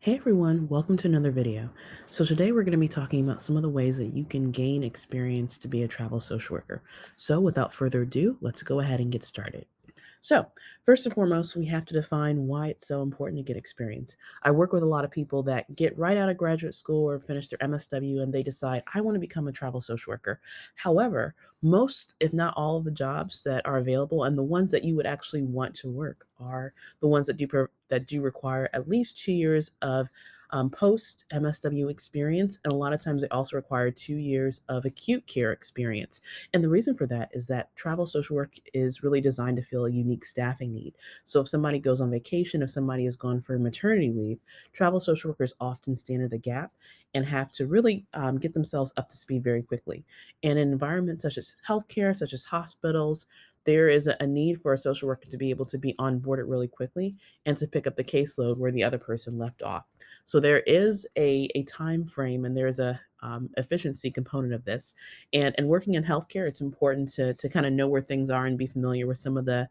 Hey everyone, welcome to another video. So today we're going to be talking about some of the ways that you can gain experience to be a travel social worker. So without further ado, let's go ahead and get started. So, first and foremost, we have to define why it's so important to get experience. I work with a lot of people that get right out of graduate school or finish their MSW and they decide, I want to become a travel social worker. However, most, if not all of the jobs that are available and the ones that you would actually want to work are the ones that do require at least 2 years of post MSW experience, and a lot of times they also require 2 years of acute care experience. And the reason for that is that travel social work is really designed to fill a unique staffing need. So if somebody goes on vacation, if somebody has gone for maternity leave, travel social workers often stand in the gap and have to really get themselves up to speed very quickly. And in environments such as healthcare, such as hospitals, there is a need for a social worker to be able to be onboarded really quickly and to pick up the caseload where the other person left off. So there is a time frame and there's a efficiency component of this. And working in healthcare, it's important to kind of know where things are and be familiar with some of the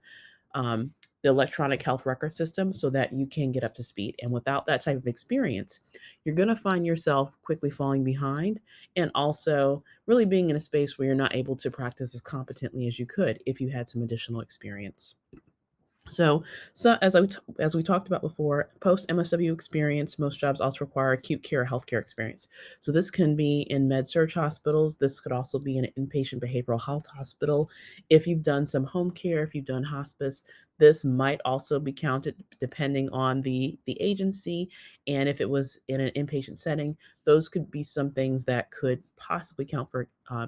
electronic health record system so that you can get up to speed. And without that type of experience, you're going to find yourself quickly falling behind and also really being in a space where you're not able to practice as competently as you could if you had some additional experience. So as we talked about before, post MSW experience, most jobs also require acute care or healthcare experience. So this can be in med surg hospitals. This could also be in an inpatient behavioral health hospital. If you've done some home care, if you've done hospice, this might also be counted depending on the agency. And if it was in an inpatient setting, those could be some things that could possibly count for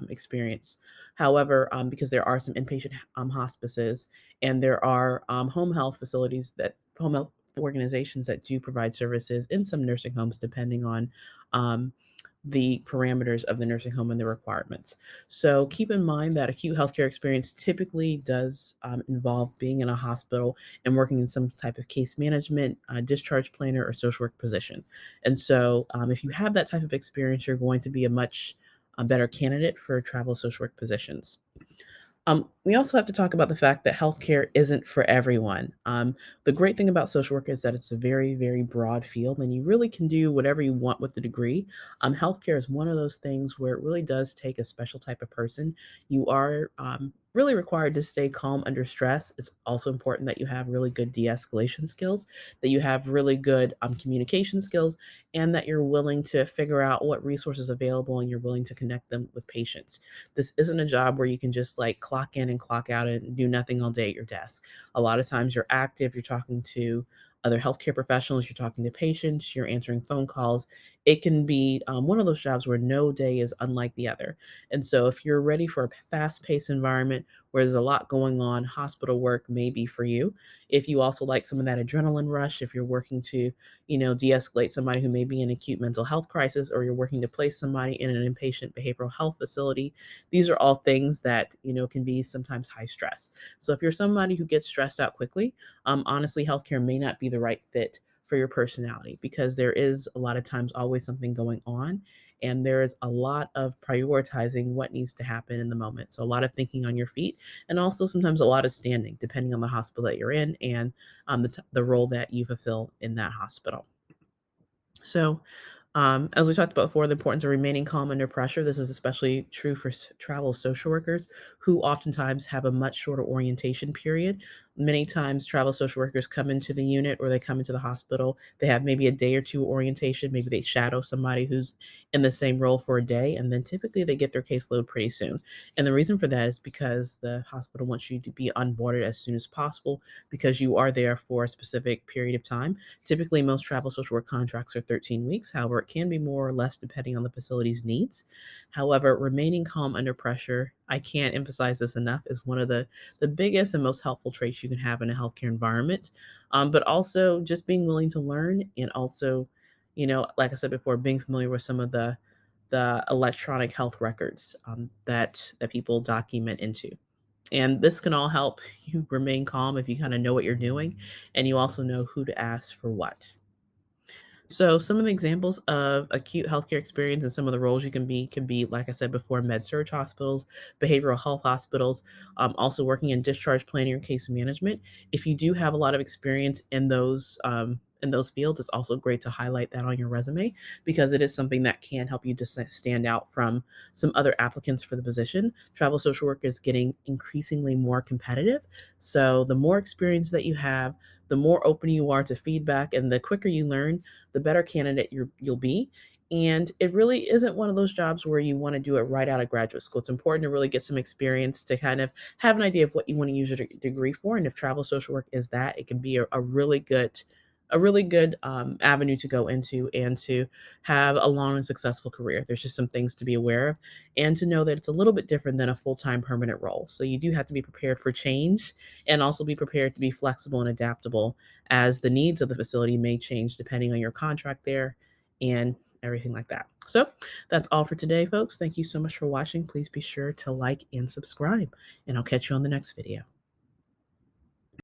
experience. However, because there are some inpatient hospices and there are home health facilities that home health organizations that do provide services in some nursing homes, depending on um, the parameters of the nursing home and the requirements. So keep in mind that acute healthcare experience typically does involve being in a hospital and working in some type of case management, discharge planner, or social work position. And so if you have that type of experience, you're going to be a much better candidate for travel social work positions. We also have to talk about the fact that healthcare isn't for everyone. The great thing about social work is that it's a very, very broad field, and you really can do whatever you want with the degree. Healthcare is one of those things where it really does take a special type of person. You are really required to stay calm under stress. It's also important that you have really good de escalation skills, that you have really good communication skills, and that you're willing to figure out what resources available and you're willing to connect them with patients. This isn't a job where you can just like clock in and clock out and do nothing all day at your desk. A lot of times you're active, you're talking to other healthcare professionals, you're talking to patients, you're answering phone calls. It can be one of those jobs where no day is unlike the other. And so, if you're ready for a fast paced environment where there's a lot going on, hospital work may be for you. If you also like some of that adrenaline rush, if you're working to, de escalate somebody who may be in acute mental health crisis, or you're working to place somebody in an inpatient behavioral health facility, these are all things that, can be sometimes high stress. So if you're somebody who gets stressed out quickly, honestly, healthcare may not be the right fit for your personality because there is a lot of times always something going on. And there is a lot of prioritizing what needs to happen in the moment. So, a lot of thinking on your feet, and also sometimes a lot of standing, depending on the hospital that you're in and the role that you fulfill in that hospital. So, as we talked about before, the importance of remaining calm under pressure. This is especially true for travel social workers who oftentimes have a much shorter orientation period. Many times, travel social workers come into the unit or they come into the hospital. They have maybe a day or two orientation. Maybe they shadow somebody who's in the same role for a day, and then typically they get their caseload pretty soon. And the reason for that is because the hospital wants you to be onboarded as soon as possible because you are there for a specific period of time. Typically, most travel social work contracts are 13 weeks. However, it can be more or less depending on the facility's needs. However, remaining calm under pressure, I can't emphasize this enough, is one of the biggest and most helpful traits you can have in a healthcare environment. But also just being willing to learn and also, like I said before, being familiar with some of the electronic health records that people document into. And this can all help you remain calm if you kind of know what you're doing and you also know who to ask for what. So some of the examples of acute healthcare experience and some of the roles you can be, like I said before, med surg hospitals, behavioral health hospitals, also working in discharge planning or case management. If you do have a lot of experience in those in those fields, it's also great to highlight that on your resume because it is something that can help you to stand out from some other applicants for the position. Travel social work is getting increasingly more competitive. So the more experience that you have, the more open you are to feedback, and the quicker you learn, the better candidate you'll be. And it really isn't one of those jobs where you want to do it right out of graduate school. It's important to really get some experience to kind of have an idea of what you want to use your degree for. And if travel social work is that, it can be a really good avenue to go into and to have a long and successful career. There's just some things to be aware of and to know that it's a little bit different than a full-time permanent role. So you do have to be prepared for change and also be prepared to be flexible and adaptable as the needs of the facility may change depending on your contract there and everything like that. So that's all for today, folks. Thank you so much for watching. Please be sure to like and subscribe, and I'll catch you on the next video.